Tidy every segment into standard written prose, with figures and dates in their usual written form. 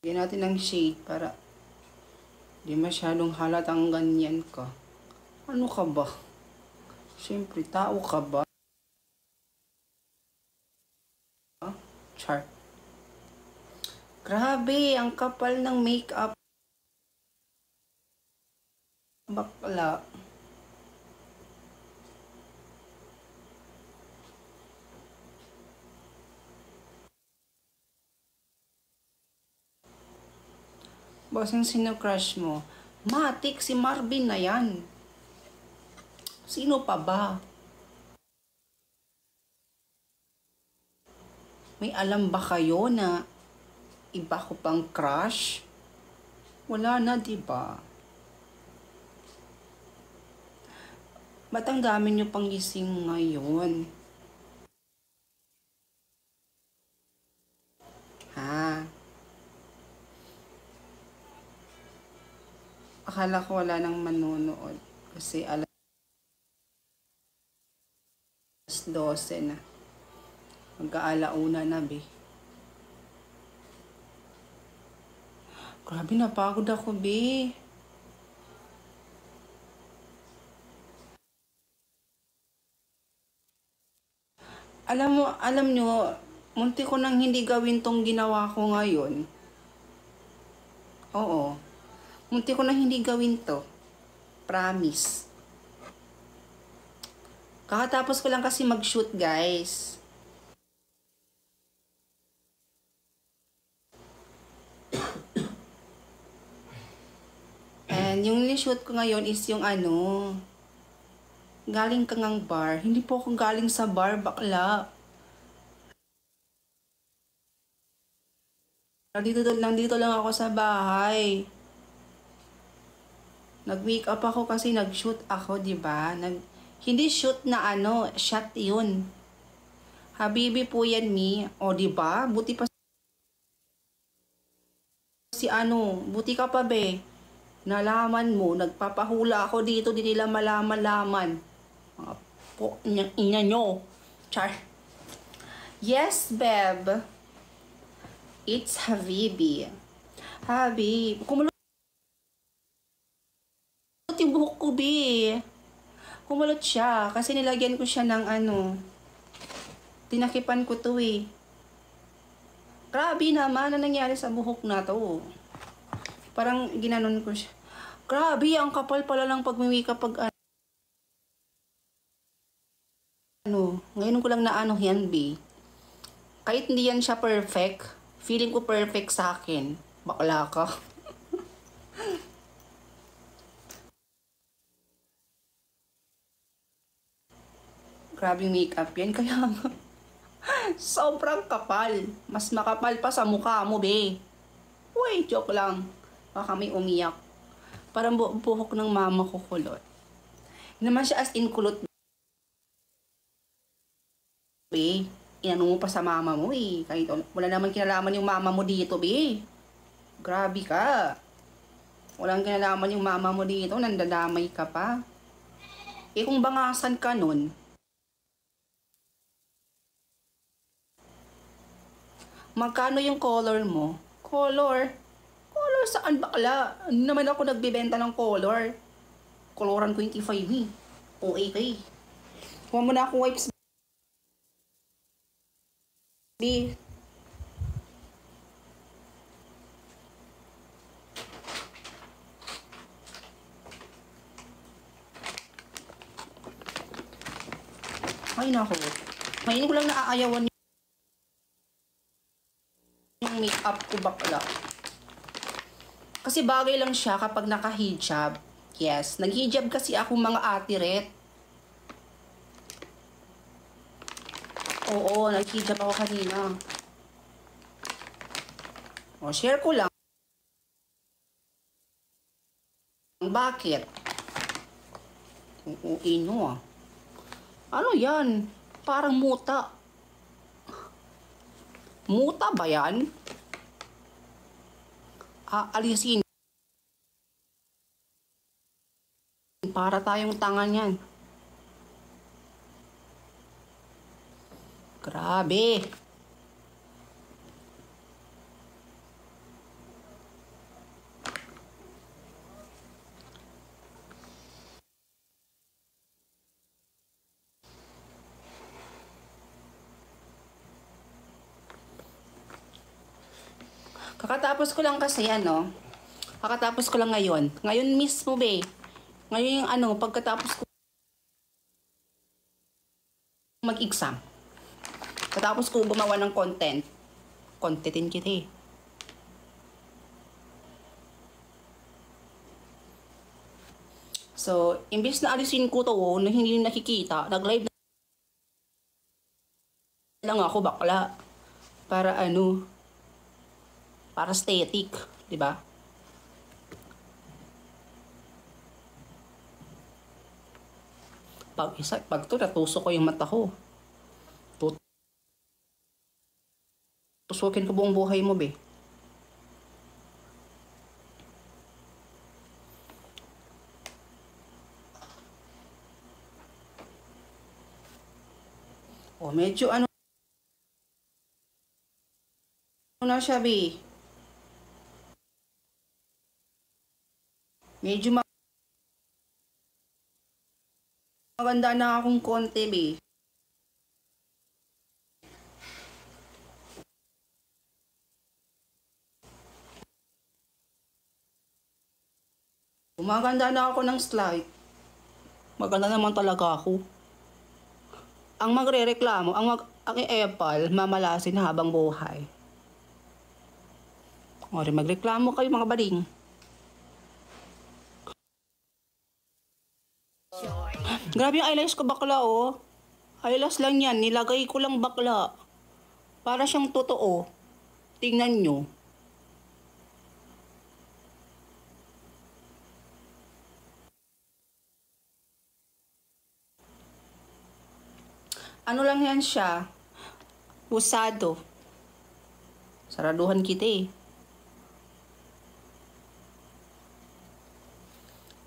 Lagyan natin ng shade para di masyadong halatang ganyan ka. Ano ka ba? Siyempre, tao ka ba? Char. Grabe, ang kapal ng makeup. Bakla. Bossing, sino crush mo? Matik, si Marvin na yan. Sino pa ba? May alam ba kayo na iba ko pang crush? Wala na, diba? Ba't ang dami nyo pang gising ngayon? Ha? Akala ko wala nang manonood. Kasi alas 12 na. Mag-aalauna na, be. Grabe, napagod ako, be. Alam nyo, munti ko nang hindi gawin tong ginawa ko ngayon. Oo. Munti ko nang hindi gawin to. Promise. Kakatapos ko lang kasi mag-shoot, guys. And yung ni-shoot ko ngayon is yung galing kang ang bar. Hindi po ako galing sa bar, bakla. Dito lang ako sa bahay. Nag-wake up ako kasi nag-shoot ako, di ba? Hindi shoot na shot yun. Habibi po yan, mi. O, di ba? Buti pa buti ka pa, be. Nalaman mo, nagpapahula ako dito, di nila malaman-laman. Mga po, ina nyo. Char. Yes, Beb. It's Habibi. Habib. Kumulot yung buhok ko, be. Kumulot siya. Kasi nilagyan ko siya ng tinakipan ko to, eh. Grabe naman na nangyari sa buhok na to. Parang ginanon ko siya. Grabe, ang kapal pala lang pag-wika pag ngayon ko lang na yan, be. Kahit hindi yan siya perfect, feeling ko perfect sa akin. Bakla ka. Grabe yung makeup yan, kaya sobrang kapal. Mas makapal pa sa mukha mo, be. Uy, joke lang. Baka may umiyak. Parang buhok ng mama ko kulot. Hindi naman siya as in kulot, be. Inano mo pa sa mama mo, eh. Kahit wala naman kinalaman yung mama mo dito, be. Grabe ka. Walang kinalaman yung mama mo dito. Nandadamay ka pa. Eh kung bangasan ka nun, magkano yung color mo? Color? Color saan, bakla? Hindi naman ako nagbibenta ng color. Coloran 25, eh. Okay. Huwag mo na akong wipes, be. Ay, nako. Ngayon ko lang naaayawan yung makeup ko, bakla. Kasi bagay lang siya kapag naka-hijab. Yes, nag-hijab kasi ako, mga atiret. Oo, nag-hijab ako kanina. O, share ko lang. Bakit? Oo, ino. Ano yan? Parang muta. Muta ba yan? Alisin. Para tayong tangan yan. Grabe. Kakatapos ko lang kasi kakatapos ko lang ngayon. Ngayon mismo, be. Ngayon yung pagkatapos ko mag-exam. Katapos ko gumawa ng content. Contentin kita eh. So, imbis na alisin ko to, na hindi nakikita, nag-live lang ako bakla. Para para aesthetic, di ba? Pag to, natusok ko yung mata ko. Tusukin ko buong buhay mo, be. O, medyo na siya, be. Medyo maganda na akong konti, be. Maganda na ako ng slide. Maganda naman talaga ako. Ang magrereklamo, ang Apple, mamalasin habang buhay. O rin magreklamo kayo mga bading. Grabe yung eyelash ko bakla oh. Eyelash lang yan, nilagay ko lang bakla. Para siyang totoo. Tingnan nyo. Ano lang yan siya? Usado. Saraduhan kita eh.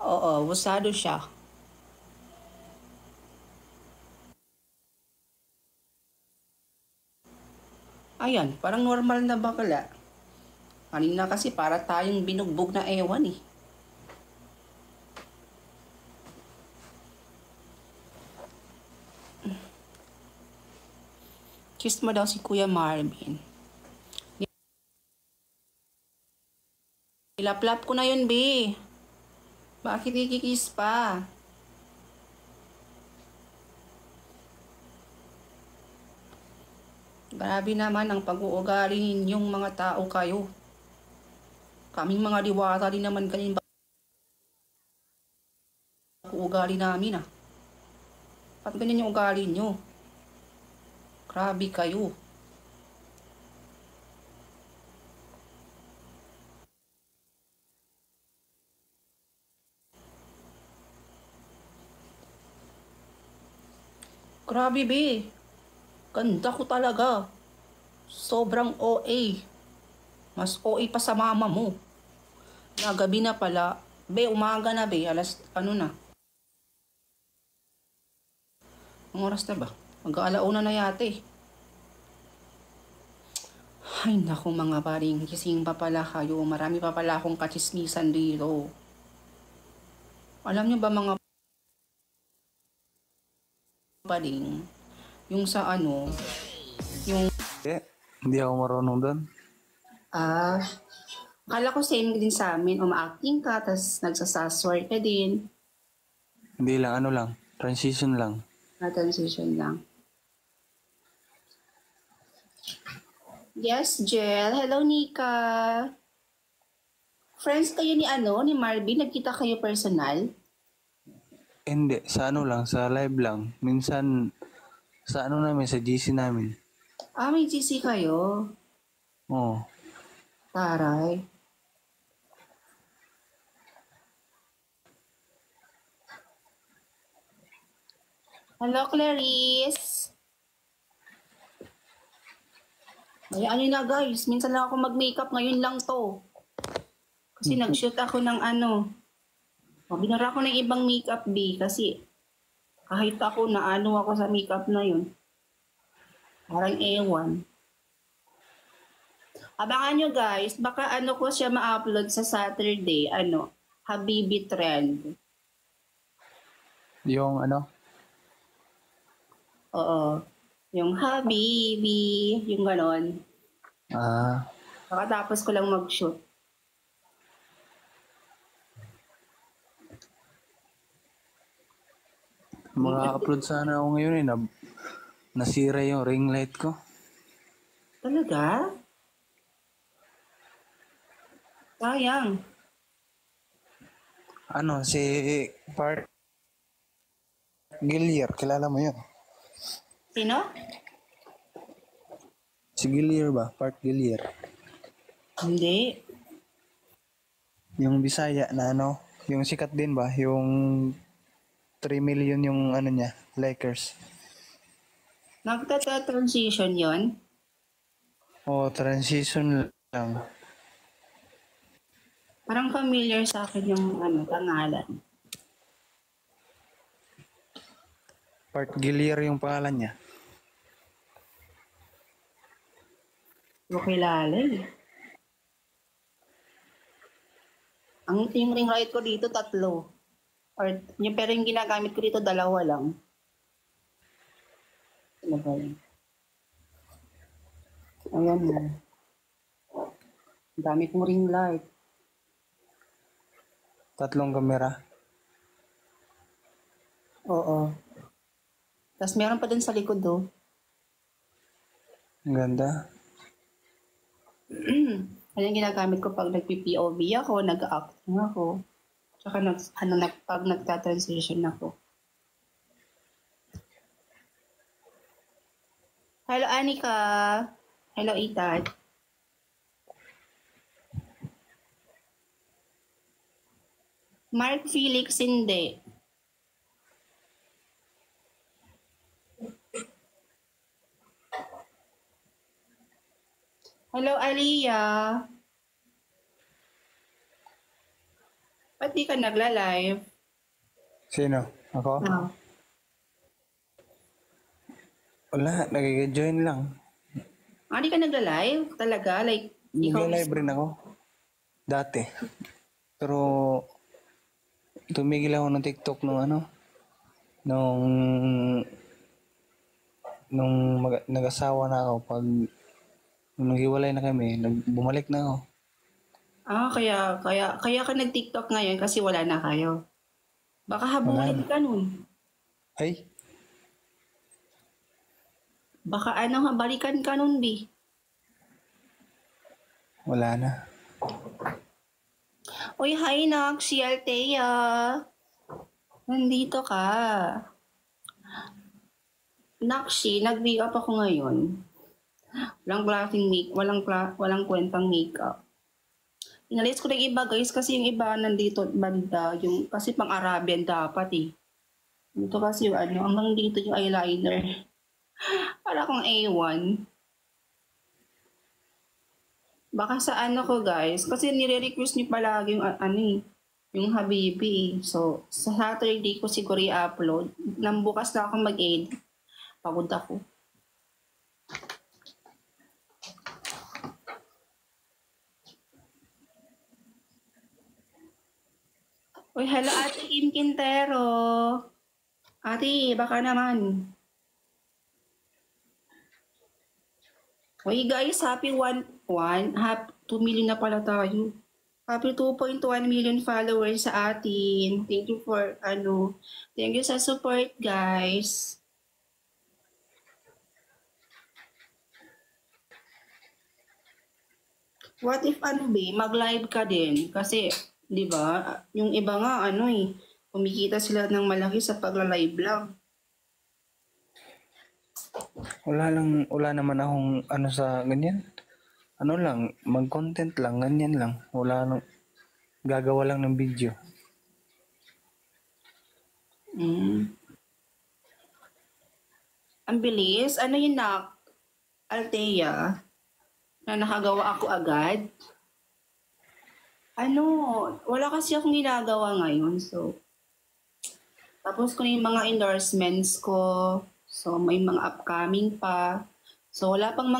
Oo, usado siya. Ayan, parang normal na bakla. Kanina kasi para tayong binugbog na ewan eh. Kiss mo daw si Kuya Marvin. Ilaplap ko na yun, be. Bakit ikikiss pa? Grabe naman ang pag-uugali ninyong mga tao kayo. Kaming mga diwata din naman ganyan pag-uugali namin ah. Ba't ganyan yung ugali nyo? Grabe kayo. Grabe, be. Ganda ko talaga. Sobrang OA. Mas OA pa sa mama mo. Gabi na pala. Be, umaga na, be. Alas, na? Ang oras na ba? Mag-aalauna na yate. Ay, naku mga paring. Gising pa pala kayo. Marami pa pala akong kachismisan dito. Alam nyo ba mga paring? Yung sa yung... Hindi ako marunong doon. Akala ko same din sa amin. Uma-acting ka, tas nagsasasword ka din. Hindi lang, transition lang. Transition lang. Yes, Jel. Hello, Nika. Friends kayo ni Marvin? Nagkita kayo personal? Hindi, sa lang, sa live lang. Minsan, sa namin, sa GC namin. May GC kayo? Oo. Taray. Hello, Clarice. Ay, na guys, minsan lang ako mag-makeup, ngayon lang to. Kasi nag-shoot ako ng binara ko ng ibang makeup B kasi kahit ako ako sa makeup na yun. Parang ewan. Abangan nyo guys, baka ko siya ma-upload sa Saturday, Habibi Trend. Yung Oo. Yung Habibi, yung ganon. Pakatapos ko lang mag-shoot. Mag-upload sana ako ngayon eh. Nasira yung ring light ko. Talaga? Sayang. Ano, si Park Gillier. Kilala mo yun? Sino? Si Gillier ba? Park Gillier. Hindi. Yung Bisaya na ano, yung sikat din ba? Yung 3 million yung ano niya, Lakers. Nagtata-transition yon. O, transition lang. Parang familiar sa akin yung pangalan. Park Gillier yung pangalan niya. Hindi ko kilala eh. Ang team ring light ko dito, 3. Pero yung ginagamit ko dito, 2 lang. Ano ba yun? Ayan na. Ang dami kong ring light. 3 kamera. Oo. Tapos meron pa dun sa likod, oh. Ang ganda. Ayan ginagamit ko pag nag-POV ako, nag-acting ako. Tsaka pag nagta-transition ako. Hello, Anika. Hello, Ethan. Mark Felix, hindi. Hello, Aliyah. Ba't di ka nagla-live? Sino? Ako? Ah. Wala, nag-join lang. Di ka nagla-live? Talaga? Like, ikaw Nag-live rin ako. Dati. Pero, tumigil ako ng TikTok nung nag-asawa na ako. Pag nung naghiwalay na kami, bumalik na ako. Kaya ka nag-TikTok ngayon kasi wala na kayo. Baka habulin ka nun. Ay, Baka balikan ka nun, Bi. wala na. Uy, hi, Nak. Si Althea. Nandito ka. Nakshi, nag-makeup ako ngayon. Walang kwentang makeup. Inalis ko ng iba, guys, kasi yung iba nandito banda, kasi pang Arabian dapat eh. Dito kasi hanggang dito yung eyeliner. Para akong A1. Baka sa ko, guys, kasi nire-request niyo palagi yung yung Habibi. So, sa Saturday ko siguro i-upload. Nang bukas na ako mag-edit. Pagod ako. Uy, hello Ate Kim Quintero. Ate, baka naman. Uy guys, happy 2 million na pala tayo. Happy 2.1 million followers sa atin. Thank you thank you sa support, guys. What if mag-live ka din? Kasi, di ba, yung iba nga, kumikita sila ng malaki sa pagla-live lang. Wala naman akong sa ganyan. Mag-content lang, ganyan lang. Gagawa lang ng video. Ang bilis. Ano yun, Nak? Althea? Na nakagawa ako agad? Wala kasi akong ginagawa ngayon. So, tapos ko na yung mga endorsements ko. So, may mga upcoming pa. So, wala pang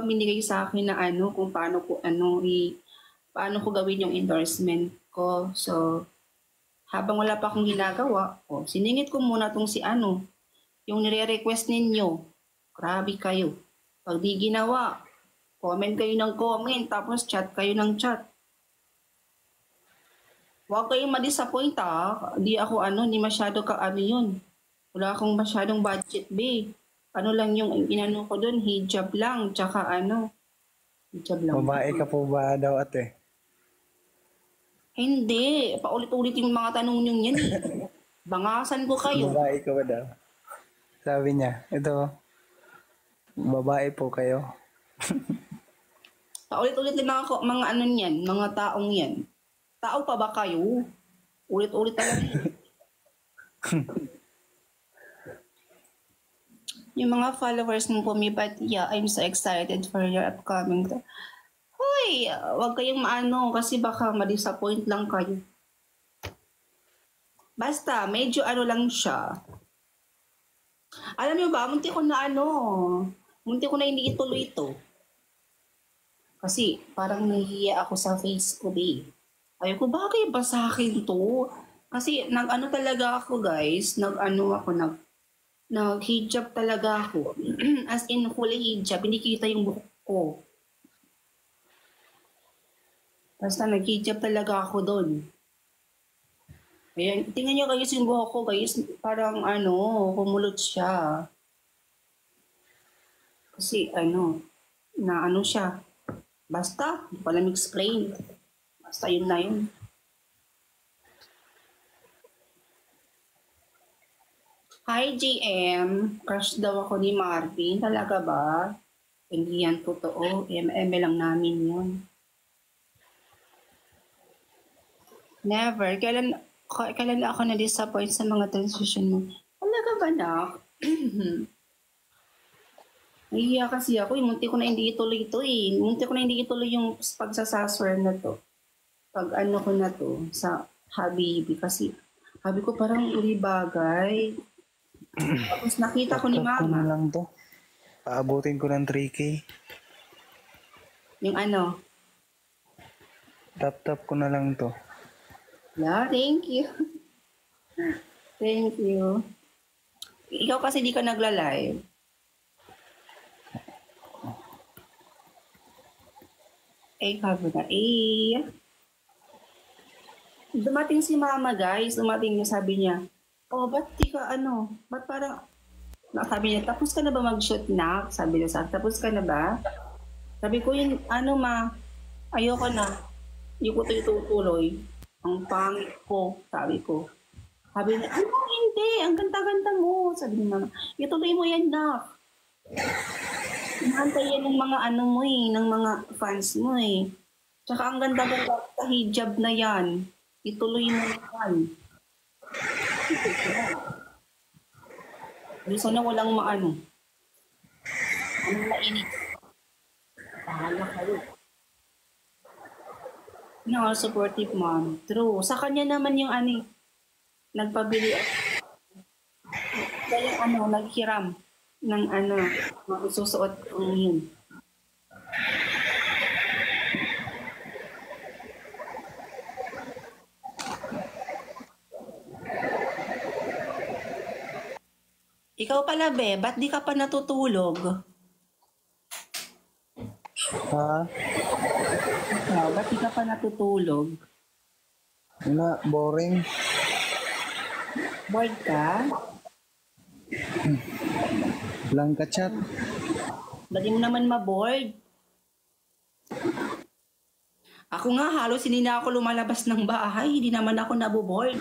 binigay sa akin na kung paano ko gawin yung endorsement ko. So, habang wala pa akong ginagawa, siningit ko muna tong yung nire-request ninyo. Grabe kayo. Pag di ginawa, Comment kayo ng comment, tapos chat kayo ng chat. Huwag kayong ma-disappoint Di ako di masyado ka yun. Wala akong masyadong budget, be. Ano lang yung inano ko dun, hijab lang, tsaka hijab lang. Babae ka po ba daw ate? Hindi, paulit-ulit yung mga tanong nyo yan eh. Bangasan ko kayo. Babae ka ba daw? Sabi niya, ito, babae po kayo. Paulit-ulit yung mga niyan, mga taong yan. Tao pa ba kayo? Ulit-ulit talaga. Yung mga followers mo po, but yeah, I'm so excited for your upcoming. Hoy, wag kayong kasi baka ma-disappoint lang kayo. Basta, medyo lang siya. Alam niyo ba, munti ko na hindi ituloy ito. Kasi parang nahihiya ako sa face ko, be. Ayaw ko, bagay ba sa akin to? Kasi talaga ako, guys. Nag-hijab talaga ako. As in, fully hijab. Hindi kita yung buhok ko. Basta nag-hijab talaga ako doon. Ayan, tingnan nyo guys yung buhok ko, guys. Parang kumulot siya. Kasi siya. Basta, hindi ko alam explain. Basta yun na yun. Hi, GM. Crush daw ako ni Marvin. Talaga ba? Hindi yan totoo. MM lang namin yun. Never. Kailan ako na-disappoint sa mga transition mo? Talaga ba, nak? Nahihiya kasi ako. Munti ko na hindi ituloy ito eh. Munti ko na hindi ituloy yung pagsasaswer na to. Pag ko na to sa Habibi. Kasi sabi ko parang uli bagay. Tapos nakita ko ni Tap-tap ko na Mama. lang to. Paabutin ko ng 3K. Yung Tap-tap ko na lang to. Yeah, thank you. Thank you. Ikaw kasi di ka nagla-live. Sabi na, dumating si Mama, guys. Dumating niya, sabi niya, ba't di ka ba't parang, sabi niya, tapos ka na ba mag-shoot na? Sabi niya sa akin, tapos ka na ba? Sabi ko, yun, ma, ayoko na. Hindi ko ito itutuloy. Ang pangit ko, sabi ko. Sabi niya, hindi, ang ganda-ganda mo. Sabi niya, Mama, ituloy mo yan na. Inaantay yan ng mga mo ng mga fans mo eh. Tsaka ang ganda-ganda sa hijab na yan. Ituloy mo yan. Sana walang anong mainit. Bahala kayo. No, supportive mom. True. Sa kanya naman yung nagpabili. Kaya naghiram ng susuot kong yun. Ikaw pala, be, ba't di ka pa natutulog? Ha? Ba't di ka pa natutulog? Wala, boring. Bored ka? Lang ka chat. Ba't di mo naman ma-bored? Ako nga, halos hindi na ako lumalabas ng bahay. Hindi naman ako nabobored.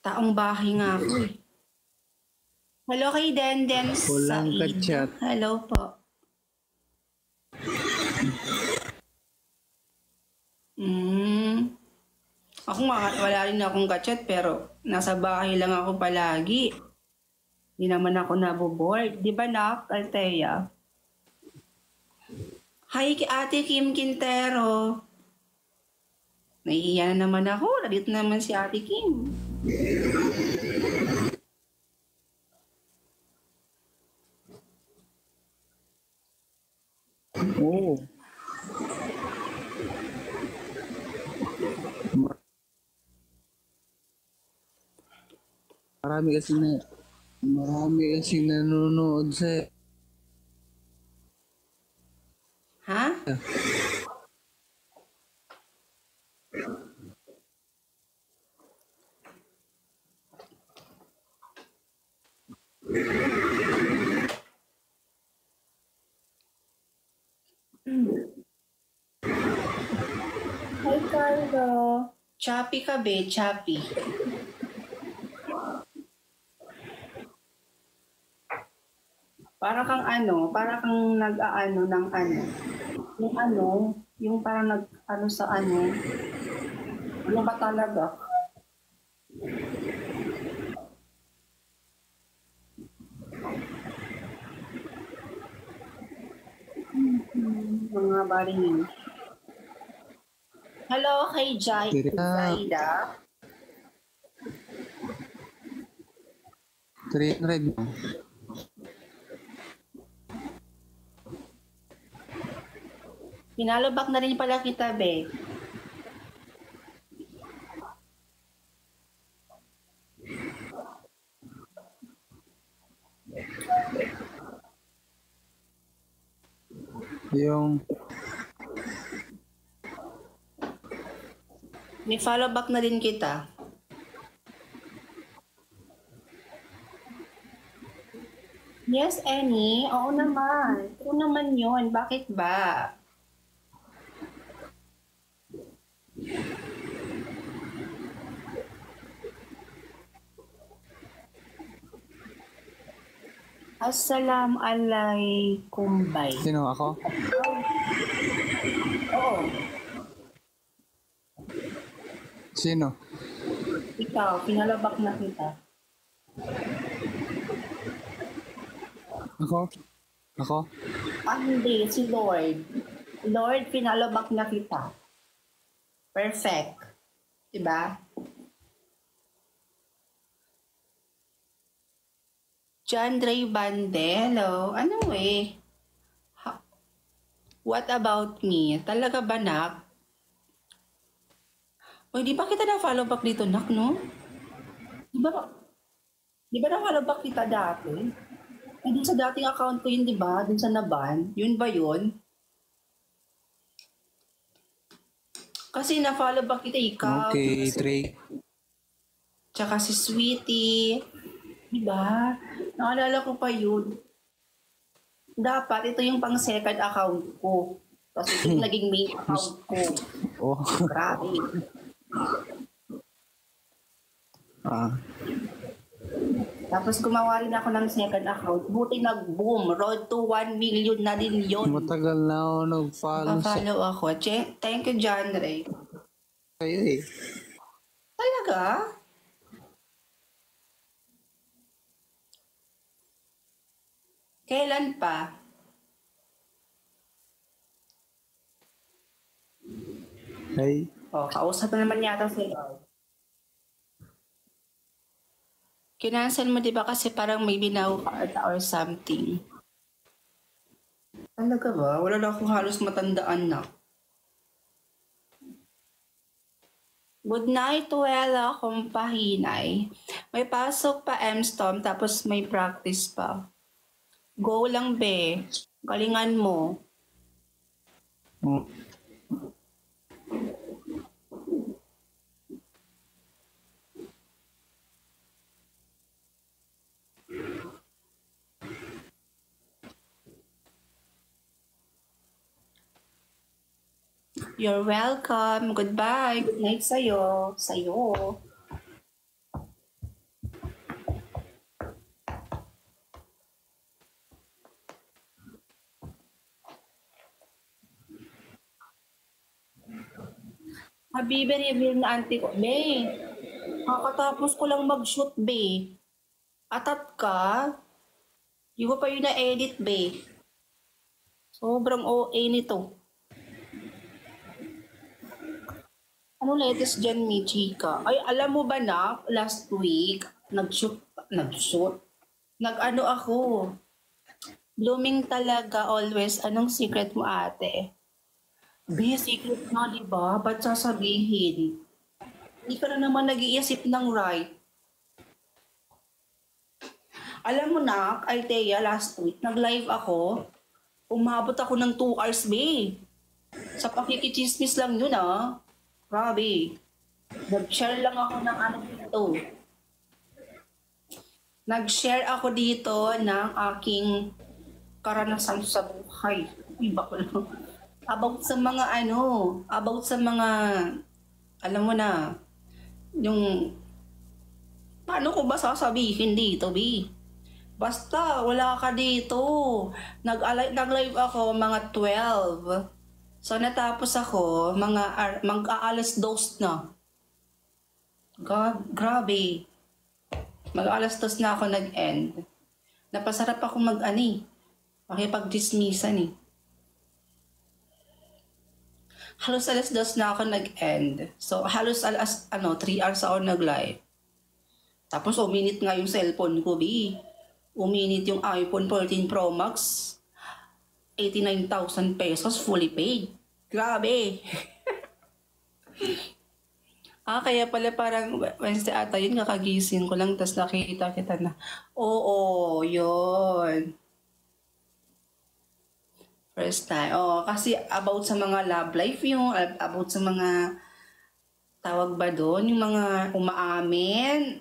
Taong bahay nga ako eh. Hello kay Denden Walang Said. ka-chat. Hello po. Ako nga, wala rin akong ka-chat pero nasa bahay lang ako palagi. Hindi naman ako naboboard. Di ba, Nak, Althea? Hi, Ate Kim Quintero. Nahihiya na naman ako. Nandito naman si Ate Kim. Oo. Marami kasi na Marami kasi nanonood sa... Ha? Hi, Carlo. Choppy ka, be. Choppy. Para kang para kang nag-aano ng ano. Yung yung parang nag-ano sa ano. Ano ba talaga? Mga baring. Hello kay Zaida. 300 mo. Pinalobak na rin pala kita, be. Yung... May follow back na din kita. Yes, Annie. Oo naman. Oo naman yun. Bakit ba? Assalamualaikum, bay. Sino ako? Oo. Sino? Ikaw, pinalabak na kita. Ako? Ako? Hindi, si Lord. Lord, pinalabak na kita. Perfect. Diba? John Ray Bandelo. Ano eh? What about me? Talaga ba, Nak? O, di ba kita na-follow back dito, Nak, no? Di ba na-follow back kita dati? Eh, dun sa dating account ko yun, di ba? Dun sa Naban. Yun ba yun? Kasi na-follow back kita, ikaw. Okay, Trey. Tsaka si Sweetie. Di ba? Naalala ko pa yun. Dapat, ito yung pang second account ko. Kasi ito yung naging main account ko. Oh. Grabe. Tapos gumawa rin ako ng second account. Buti nag-boom. Road to 1 million na din yun. Matagal na ako nag-follow sa Follow ako. Thank you, John Ray. kayo eh. Talaga? Kailan pa? Hey. Oh, kausap na naman yata sila. Kinancel mo, di ba? Kasi parang may binaw ka or something. Talaga ba? Wala na akong halos matandaan na. Good night, Wela, kumpahinay. May pasok pa, M-Storm, tapos may practice pa. Go lang, be. Galingan mo. You're welcome. Goodbye. Good night sa'yo. Sa'yo. Habibi, reveal na auntie ko. Be, kakatapos ko lang mag-shoot, be. Atat ka? Di ko pa yun na-edit, be. Sobrang OA nito. Ano latest dyan, mi, chika? Ay, alam mo ba na, last week, nag-ano ako. Blooming talaga, always. Anong secret mo, ate? Be, secret na, di ba? Ba't sasabihin? Hindi ka na naman nag-iisip ng right. Alam mo na, Althea, last week, nag-live ako. Umabot ako ng 2 hours, be. Sa pakikichismis lang yun, ah. Grabe. Nag-share lang ako ng ano dito. Nag-share ako dito ng aking karanasan sa buhay. Iba ko lang. About sa mga about sa mga, alam mo na, yung, paano ko ba sasabihin dito, B? Basta, wala ka dito. Nag-live ako mga 12. So, natapos ako, mag-aalas 2 na. God, grabe. Mag-aalas 2 na ako nag-end. Napasarap ako makipag-dismissan eh. Halos alas 2 na ako nag-end. So, halos 3 hours ako nag-live. Tapos, uminit nga yung cellphone ko, B. Uminit yung iPhone 14 Pro Max. 89,000 pesos fully paid. Grabe. Kaya pala parang Wednesday ata yun, kakagising ko lang, tapos nakikita kita na, oo, yun. First time. Kasi about sa mga love life yung, about sa mga, tawag ba doon, yung mga umaamin,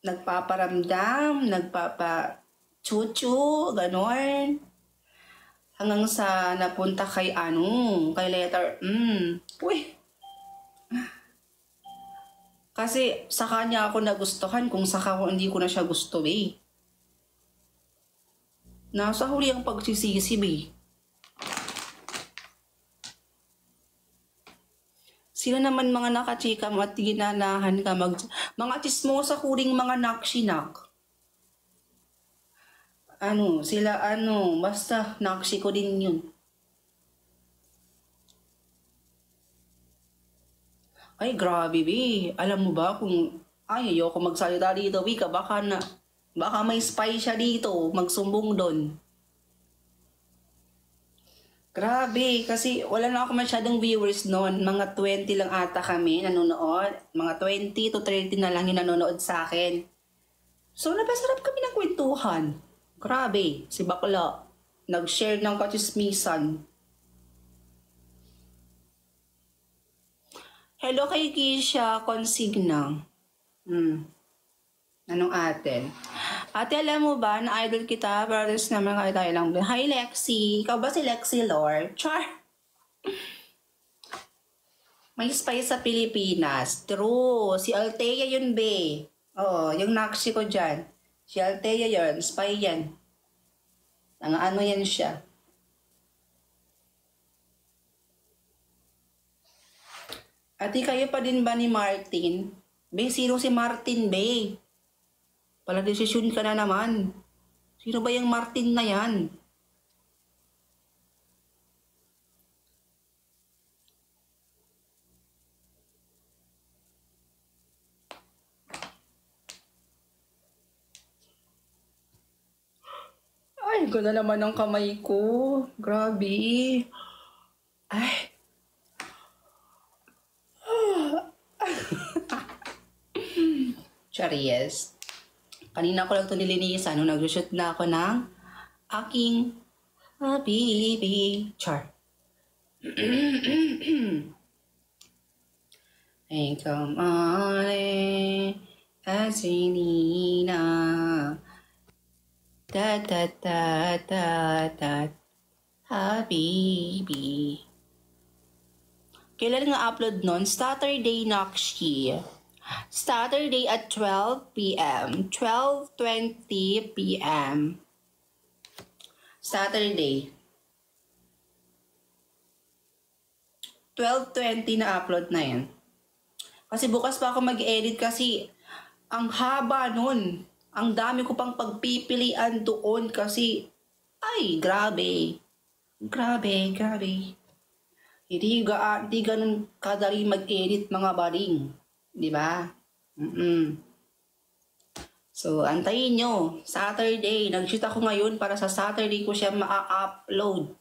nagpaparamdam, nagpapa-chuchu, ganon. Hanggang sa napunta kay letter, uy. Kasi sa kanya ako nagustuhan, kung saka hindi ko na siya gusto, eh. Nasa huli ang pagsisisi, eh. Sila naman mga nakachika mo at ginanahan ka mga chismosa huling mga naksinak. Basta naksi ko din yun. Ay, grabe, be. Alam mo ba kung, ayoko magsalita dito, be, baka may spy siya dito, magsumbong doon. Grabe, kasi wala na ako masyadong viewers noon. Mga 20 lang ata kami nanonood. Mga 20 to 30 na lang yung nanonood sa akin. So, napasarap kami ng kwentuhan. Grabe, si Bakla. Nag-share ng kachismisan. Hello kay Kisha Consigna. Anong atin? Ate, alam mo ba na idol kita? Brothers naman kayo tayo lang. Hi, Lexi. Ikaw ba si Lexi Lord? Char! May spy sa Pilipinas. True. Si Althea yun, be. Oo, yung naksi ko dyan. Si Althea yun. Spy yan. Ano yan siya. Ate, kayo pa din ba ni Martin? Be, sino si Martin, be? Pala desisyon ka na naman. Sino ba yung Martin na yan? Ay, ganda naman ang kamay ko. Grabe. Ay. Charies. Kanina ko lang ito nilinisan nung nag-shoot na ako ng aking Habibi. Char. Hey, come on, Asinina. Da da da da da. Habibi. Kailan nga upload nun? Saturday next year. Saturday at 12 p.m. 12:20 p.m. Saturday. 12:20 na upload na yan. Kasi bukas pa ako mag-edit kasi ang haba nun. Ang dami ko pang pagpipilian doon kasi ay, grabe. Grabe. Hindi ganun kadali mag-edit mga baling. Diba? So, antayin nyo. Saturday. Nag-shoot ako ngayon para sa Saturday ko siya ma-upload.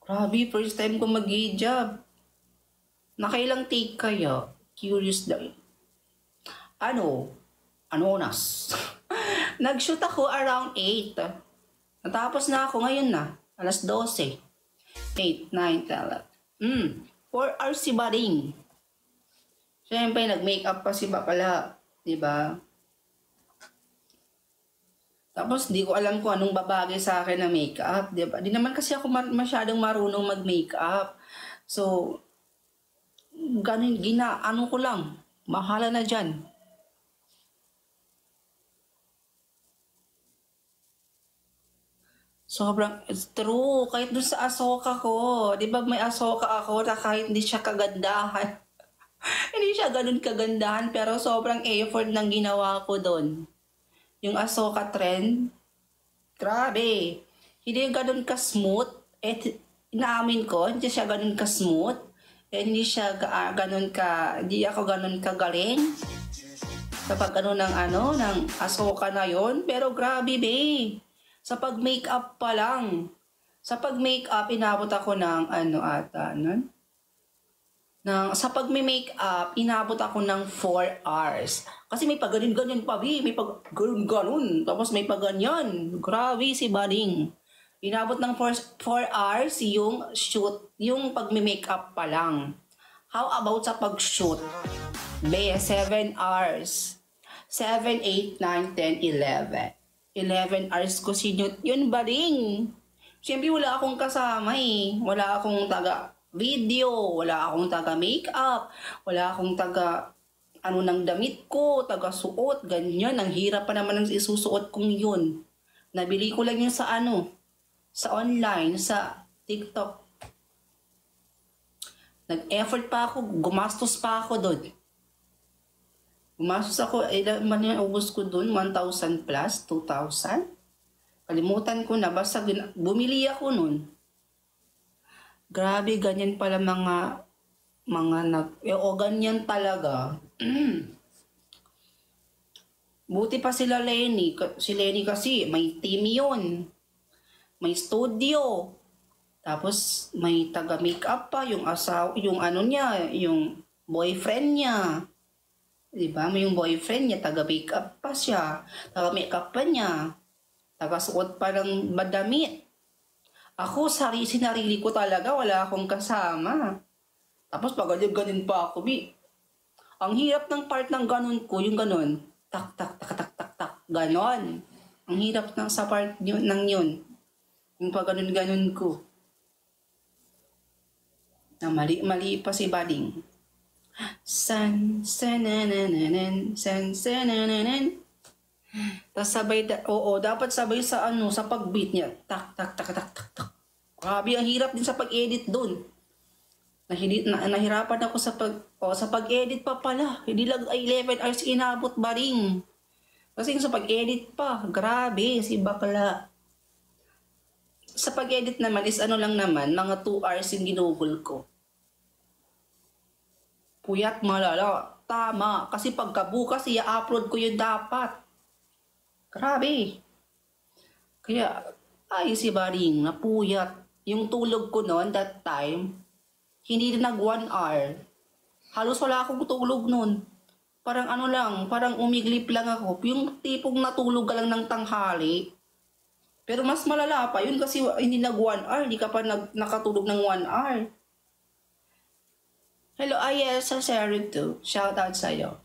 Grabe, first time ko mag-hijab. Nakailang take kaya? Curious lang. Anonas. Nag-shoot ako around 8. Natapos na ako ngayon na. Alas 12. 8, 9, 10. 4 hours si Bading. Siyempre, nag-makeup pa si Bakala. Diba? Tapos, di ko alam kung anong babagay sa akin na makeup. Diba? Di naman kasi ako masyadong marunong mag-makeup. So, ganun, ano ko lang. Mahala na dyan. Sobrang, it's true. Kahit dun sa Ahsoka ko. Di ba may Ahsoka ako na kahit hindi siya kagandahan. Hindi siya ganun kagandahan, pero sobrang effort ng ginawa ko doon. Yung Ahsoka trend, grabe. Hindi ganun ka-smooth. Inaamin ko, hindi siya ganun ka-smooth. Hindi siya hindi ako ganun kagaling. Sa pag ng Ahsoka na yon. Pero grabe, be. Sa pag-makeup pa lang. Sa pag-makeup, inabot ako ng sa pag-makeup, inabot ako ng 4 hours. Kasi may pag-ganyan pa, may pag-ganun. Tapos may pag-ganyan. Grabe si Bading. Inabot ng 4 hours yung shoot, yung pag-makeup pa lang. How about sa pag-shoot? 7 hours. 7, 8, 9, 10, 11. 11 hours ko sinut. Yun, Bading. Siyempre, wala akong kasama eh. Wala akong taga-video, wala akong taga-makeup, wala akong ng damit ko, taga-suot, ganyan. Ang hirap pa naman ng isusuot kong yun. Nabili ko lang yun sa sa online, sa TikTok. Nag-effort pa ako, gumastos pa ako doon. Gumastos ako, ubos ko doon, 1,000 plus, 2,000. Kalimutan ko na, basta bumili ako noon. Grabe, ganyan pala ganyan talaga. Buti pa sila Lenny. Si Lenny kasi, may team yun. May studio. Tapos, may taga-makeup pa, yung yung boyfriend niya. Diba? May yung boyfriend niya, taga-makeup pa siya. Taga-makeup pa niya. Taga-suot pa ng madamit. Ako, sinarili ko talaga, wala akong kasama. Tapos pag-ganyan pa ako, Ang hirap ng part ng ganun ko, yung ganun. Tak, tak, tak, tak, tak, tak. Ganon. Ang hirap sa part ng yun. Yung pag-ganun ko. Na mali pa si Bading. Tapos sabay, dapat sabay sa sa pag-beat niya. Tak, tak, tak, tak, tak, tak. Grabe, ang hirap din sa pag-edit doon. Nahirapan ako sa pag-edit pa pala. Hindi lang 11 hours inabot, Bading. Kasi sa pag-edit pa, grabe, si bakla. Sa pag-edit naman is lang naman, mga 2 hours yung ginugol ko. Puyat malala. Tama. Kasi pagkabukas, i-upload ko yun dapat. Grabe. Kaya, si Bading, napuyat. Yung tulog ko noon, that time, hindi na 1 hour. Halos wala akong tulog noon. Parang parang umiglip lang ako. Yung tipong natulog ka lang ng tanghali. Pero mas malala pa yun kasi hindi nag 1 hour. Hindi ka pa nakatulog ng 1 hour. Hello, Ayesa Serito. Shout out sa'yo.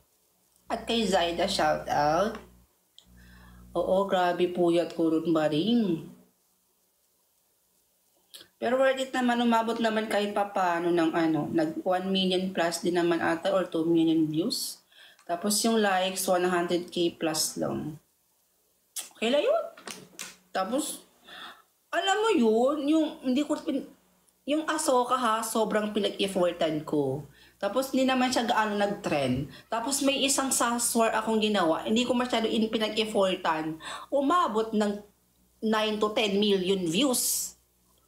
At kay Zaida, shout out. Oo, grabe puyat ko rin, Bading. Pero worth it naman, umabot naman kahit papaano ng nag 1 million plus din naman ata or 2 million views. Tapos yung likes, 100k plus lang. Okay lang yun. Tapos, alam mo yun, yung Ahsoka sobrang pinag-effortan ko. Tapos hindi naman siya gaano nag-trend. Tapos may isang saswar akong ginawa, hindi ko masyado pinag-effortan. Umabot ng 9 to 10 million views.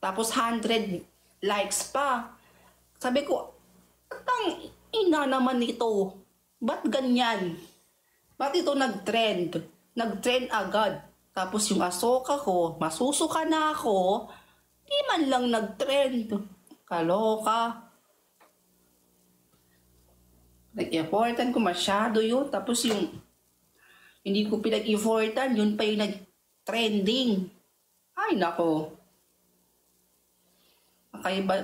Tapos 100 likes pa. Sabi ko, atang ina naman nito. Ba't ganyan? Ba't ito nag-trend? Nag-trend agad. Tapos yung Ahsoka ko, masusuka na ako, di man lang nag-trend. Kaloka. Nag-effortan ko masyado yun. Tapos Hindi ko pinag-effortan, yun pa yung nag-trending. Ay, nako.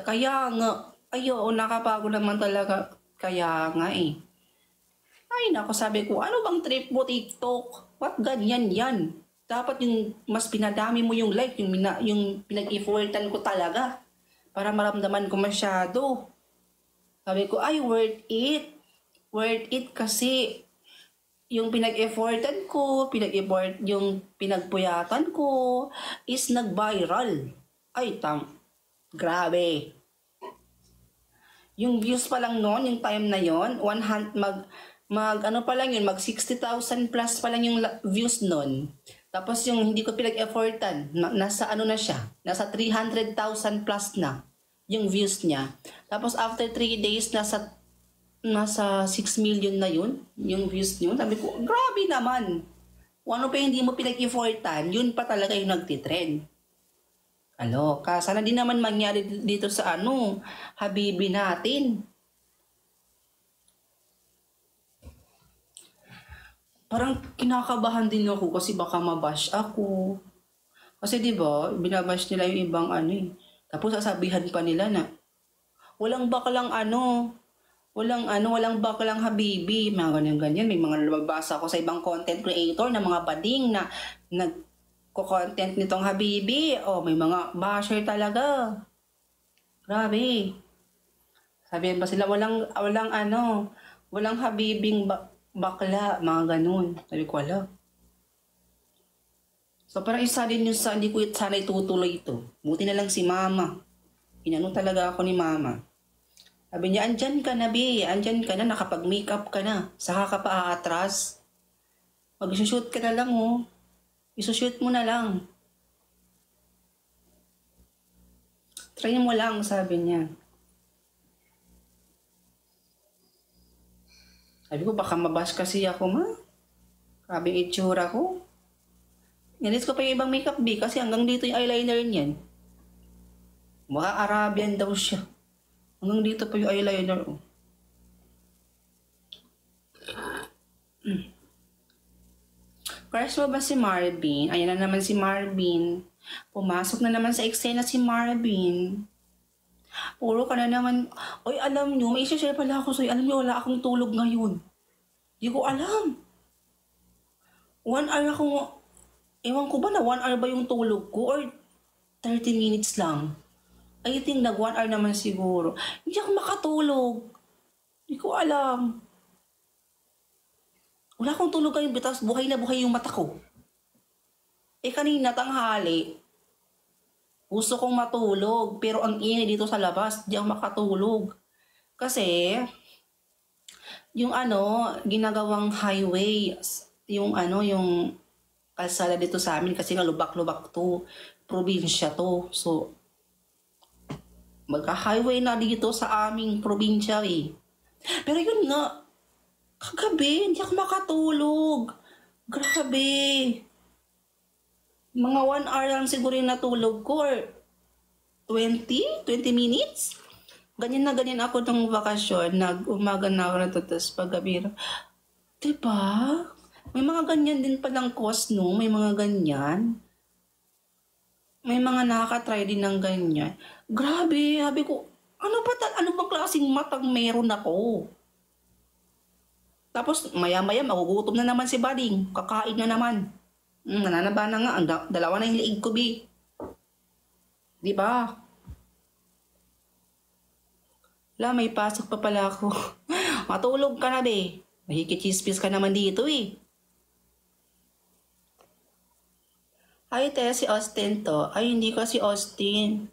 Kaya nga, ayo, nakapagod naman talaga. Kaya nga eh. Ay, nako, sabi ko, ano bang trip mo TikTok? What ganyan yan? Dapat yung mas pinadami mo yung like, yung pinag-effortan ko talaga. Para maramdaman ko masyado. Sabi ko, ay, worth it. Worth it kasi yung pinag-effortan ko, yung pinagpuyatan ko is nag-viral. Ay, grabe. Yung views pa lang noon, yung time na yon, ano pa lang yun, mag 60,000 plus pa lang yung views noon. Tapos yung hindi ko pinag-effortan, nasa ano na siya, nasa 300,000 plus na yung views niya. Tapos after 3 days, nasa 6 million na yun, yung views niyo. Sabi ko, grabe naman. Kung ano pa hindi mo pinag-effortan, yun pa talaga yung nagtitrend. Sana din naman mangyari dito sa Habibi natin. Parang kinakabahan din ako kasi baka mabash ako. Kasi 'di ba, binabash nila yung ibang Tapos sasabihan pa nila na walang baklang Habibi, mga ganyan. May mga nababasa ako sa ibang content creator na mga bading na nagko-content nitong Habibi. May mga basher talaga. Grabe. Sabihin pa sila, walang Habibing bakla, mga ganun. Sabi ko, wala. So parang isa din yung hindi ko sana itutuloy ito. Buti na lang si mama. Inano talaga ako ni mama. Sabi niya, andyan ka na, be. Andyan ka na, nakapag-makeup ka na. Saka ka pa aatras. Mag-shoot ka na lang, oh. Isushoot mo na lang. Try mo lang, sabi niya. Sabi ko, baka mabash kasi ako, ma. Grabe yung itsura ko. Nalis ko pa yung ibang makeup, be. Kasi hanggang dito yung eyeliner niyan. Baka Arabian daw siya. Hanggang dito pa yung eyeliner. Crush mo ba si Marvin? Ayan na naman si Marvin. Pumasok na naman sa eksena si Marvin. Puro ka na naman. Oy, alam nyo, may isa-share pala ako sa'yo. Alam nyo, wala akong tulog ngayon. Di ko alam. 1 hour ako, ewan ko ba na 1 hour ba yung tulog ko or 30 minutes lang? I think nag 1 hour naman siguro. Hindi ako makatulog. Hindi ko alam. Wala akong tulog ngayon, bitas buhay na buhay yung mata ko. Kanina tanghali, gusto kong matulog, pero ang ingay dito sa labas, di ako makatulog. Kasi, yung ginagawang highway, yung kalsada dito sa amin, kasi nga lubak-lubak to, probinsya to. So, magka-highway na dito sa aming probinsya eh. Pero yun nga, kagabi, hindi ako makatulog. Grabe. Mga 1 hour lang siguro yung natulog ko or 20 minutes. Ganyan na ganyan ako ng bakasyon. Nag-umaga na ako natutas paggabi. Diba? May mga ganyan din palang course, no? May mga ganyan. May mga nakaka-try din ng ganyan. Grabe, sabi ko, ano bang klaseng matang meron ako? Tapos, maya-maya, magugutom na naman si Bading. Kakain na naman. Nananaba na nga. Dalawa na yung liig ko, bi. Di ba? Wala, may pasok pa pala ako. Matulog ka na, be. Mahikichismis ka naman dito, eh. Ay, te, si Austin to. Ay, hindi ko si Austin.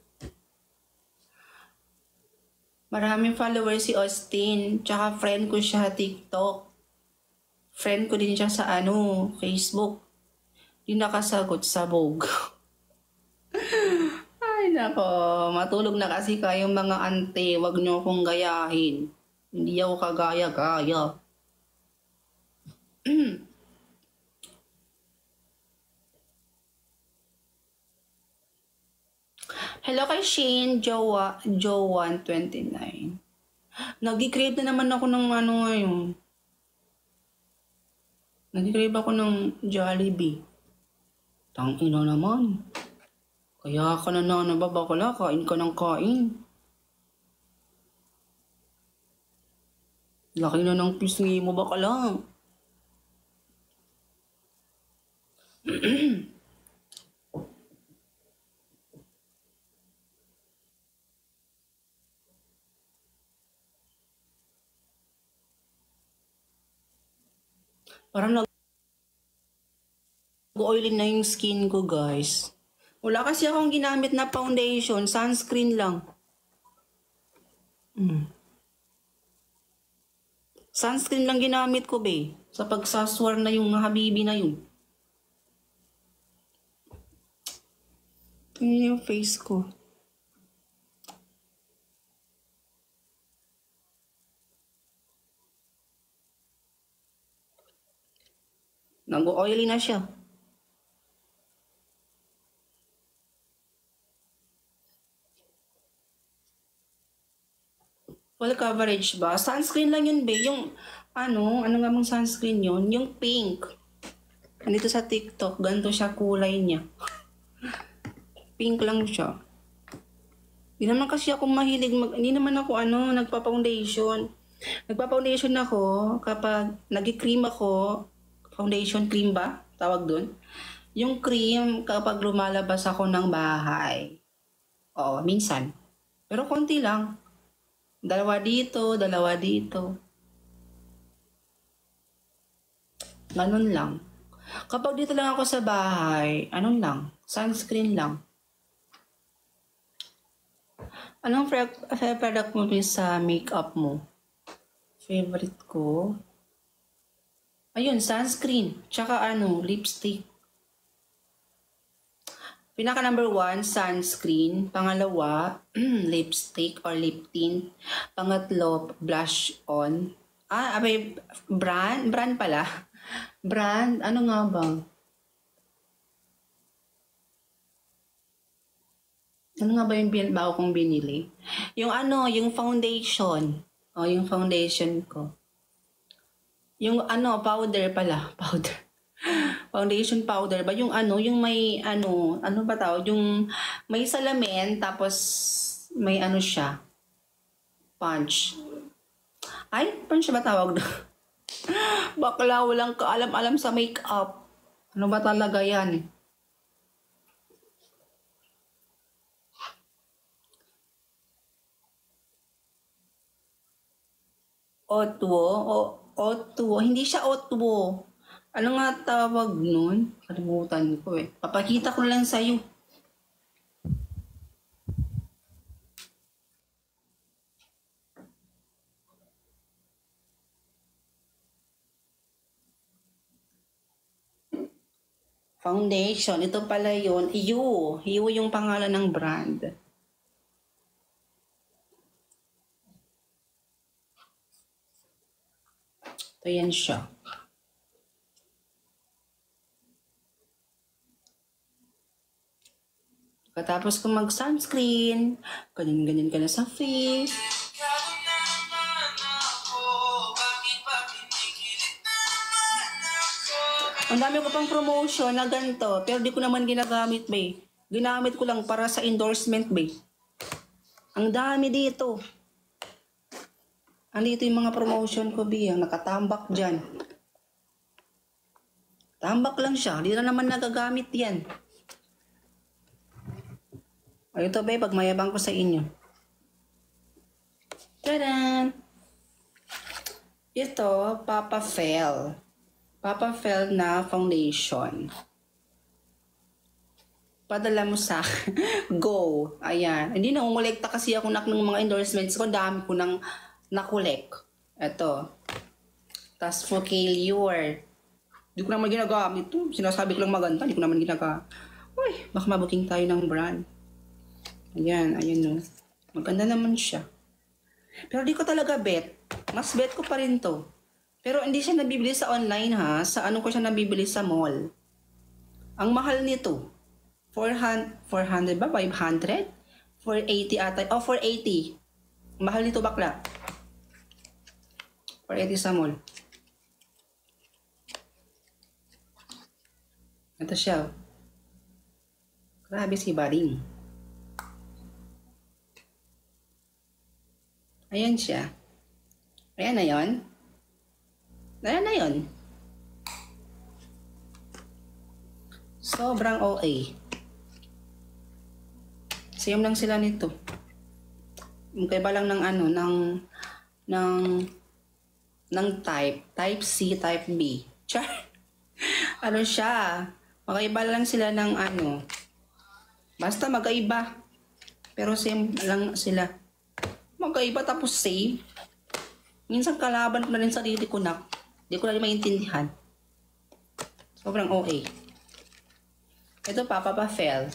Maraming followers si Austin. Tsaka friend ko siya TikTok. Friend ko din siya sa Facebook. Yung nakasagot sa Vogue. Ay, nako. Matulog na kasi kayong mga ante. Huwag niyo akong gayahin. Hindi ako kagaya-gaya. Hello kay Shane, Joe129. Nag-create na naman ako ng ngayon. Nag-crave ako ng Jollibee. Tangina naman. Kaya ka na nababakala, kain ka ng kain. Laki na ng pisngi mo, bakala. Parang nag-oily na yung skin ko, guys. Wala kasi akong ginamit na foundation, sunscreen lang. Sunscreen lang ginamit ko, be. Sa pagsaswar na yung habibi na yun. Tingnan yung face ko. Nag-oily na siya. Full coverage ba? Sunscreen lang yun, be. Yung, ano nga mong sunscreen yun? Yung pink. Nandito sa TikTok, ganito siya kulay niya. Pink lang siya. Hindi naman kasi ako mahilig hindi naman ako, nagpa-foundation. Nagpa-foundation ako kapag nag-cream ako, foundation cream ba? Tawag dun. Yung cream kapag lumalabas ako ng bahay. Oo, minsan. Pero konti lang. Dalawa dito, dalawa dito. Ganun lang. Kapag dito lang ako sa bahay, sunscreen lang. Anong product mo sa makeup mo? Favorite ko? Ayun, sunscreen. Tsaka lipstick. Pinaka number 1, sunscreen. Pangalawa, lipstick or lip tint. Pangatlo, blush on. Brand? Brand pala. Brand? Ano nga ba? Ano nga ba yung bago kong binili? Yung yung foundation. Yung foundation ko. Yung powder pala. Powder. Foundation powder ba? Yung yung may ano ba tawag? Yung may salamin tapos may siya. Punch. Ay, punch ba tawag doon? Bakla, walang kaalam-alam sa makeup. Ano ba talaga yan? Otwo. Hindi siya otwo. Ano nga tawag nun? Kalimutan ko eh. Papakita ko lang sa'yo. Foundation. Ito pala yun. Hue yung pangalan ng brand. Ito yan siya. Katapos ko mag-sunscreen, ganyan-ganyan ka na sa face. Ang dami ko pang promotion na ganito, pero di ko naman ginagamit, be. Ginamit ko lang para sa endorsement, be. Ang dami dito. Andito yung mga promotion ko, be. Ang nakatambak dyan. Tambak lang siya. Di na naman nagagamit yan. O ito, be, pag mayabang ko sa inyo. Tadan! Ito, Papa Fel na foundation. Padala mo sa Go. Ayan. Hindi na umulekta kasi ako ng mga endorsements ko. Dami ko nang nakulek. Ito. Tas Focalior. Hindi ko naman ginagamit ito. Sinasabi ko lang maganda. Hindi ko naman ginagamit. Uy, baka mabuking tayo ng brand. Ayan, no. Maganda naman siya. Pero di ko talaga bet. Mas bet ko pa rin to. Pero hindi siya nabibili sa online ha. Sa ko siya nabibili sa mall. Ang mahal nito. 400 ba? 500? 480 ata. 480. Mahal nito bakla. 480 sa mall. Ito siya. Grabe si Baring. Ayan siya. Ayan na yun. Ayan na yun. Sobrang OA. Same lang sila nito. Magkaiba lang ng ano, ng type C, type B. Char. Ano siya? Magkaiba lang sila ng ano. Basta magkaiba. Pero same lang sila. Magkaiba tapos same. Minsan kalaban ko na rin sarili ko na. Hindi ko na rin maintindihan. Sobrang OA. Ito Papa Fel.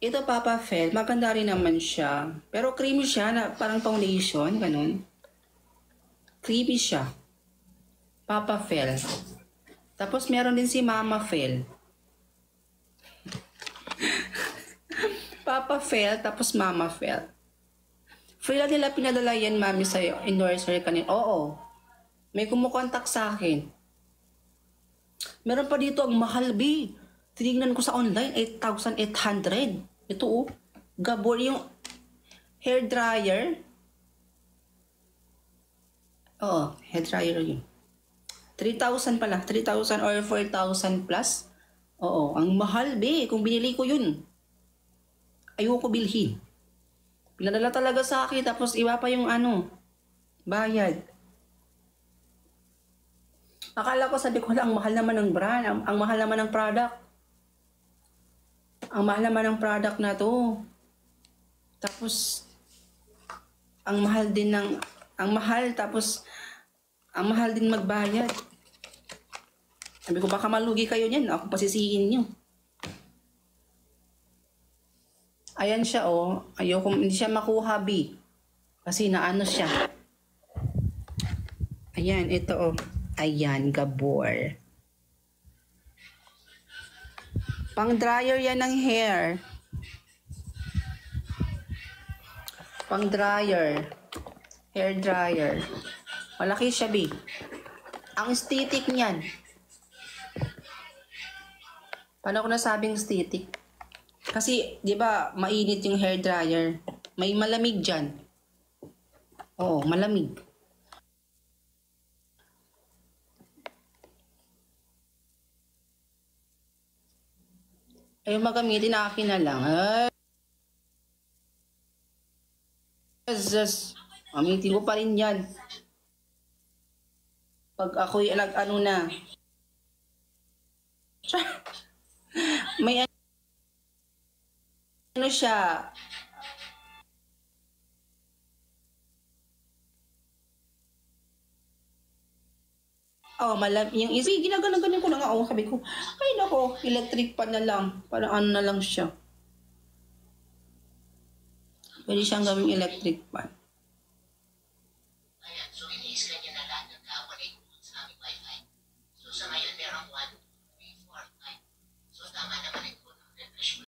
Ito Papa Fel. Maganda rin naman siya. Pero creamy siya na parang foundation. Ganun. Creamy siya. Papa Fel. Tapos meron din si Mama Fel. Papa Fel, tapos Mama Fel. Free lang nila pinadala yan, Mami, sa'yo. Endorser kanina. Oo. May kumukontak sa akin. Meron pa dito ang mahal, B. Tinignan ko sa online, 8,800. Ito, oh. Gabor yung hair dryer. Oo, hair dryer yun. 3,000 pala. 3,000 or 4,000 plus. Oo, ang mahal, B. Kung binili ko yun. Ayoko bilhin. Pinadala talaga sa akin, tapos iba pa yung ano, bayad. Akala ko, sabi ko lang, ang mahal naman ng brand, ang mahal naman ng product. Ang mahal naman ng product na to. Tapos, ang mahal din ng, ang mahal, tapos, ang mahal din magbayad. Sabi ko, baka malugi kayo niyan, ako pasisihin nyo. Ayan siya, oh. Ayoko, hindi siya makuha, B. Kasi naano siya. Ayan, ito, oh. Ayan, Gabor. Pang dryer yan ng hair. Pang dryer. Hair dryer. Malaki siya, B. Ang aesthetic niyan. Paano ko nasabing aesthetic? Kasi, di ba, mainit yung hair dryer. May malamig dyan. Oo, malamig. Ayaw magamitin, akin na lang. Ay, Jesus. Gamitin ko pa rin yan. Pag ako'y ano na. May ano siya. Oh, yung easy, ginaganon ko na nga. Oh, sabi ko, ay nako, electric pan na lang. Parang ano na lang siya. Pwede siyang gawing electric pan.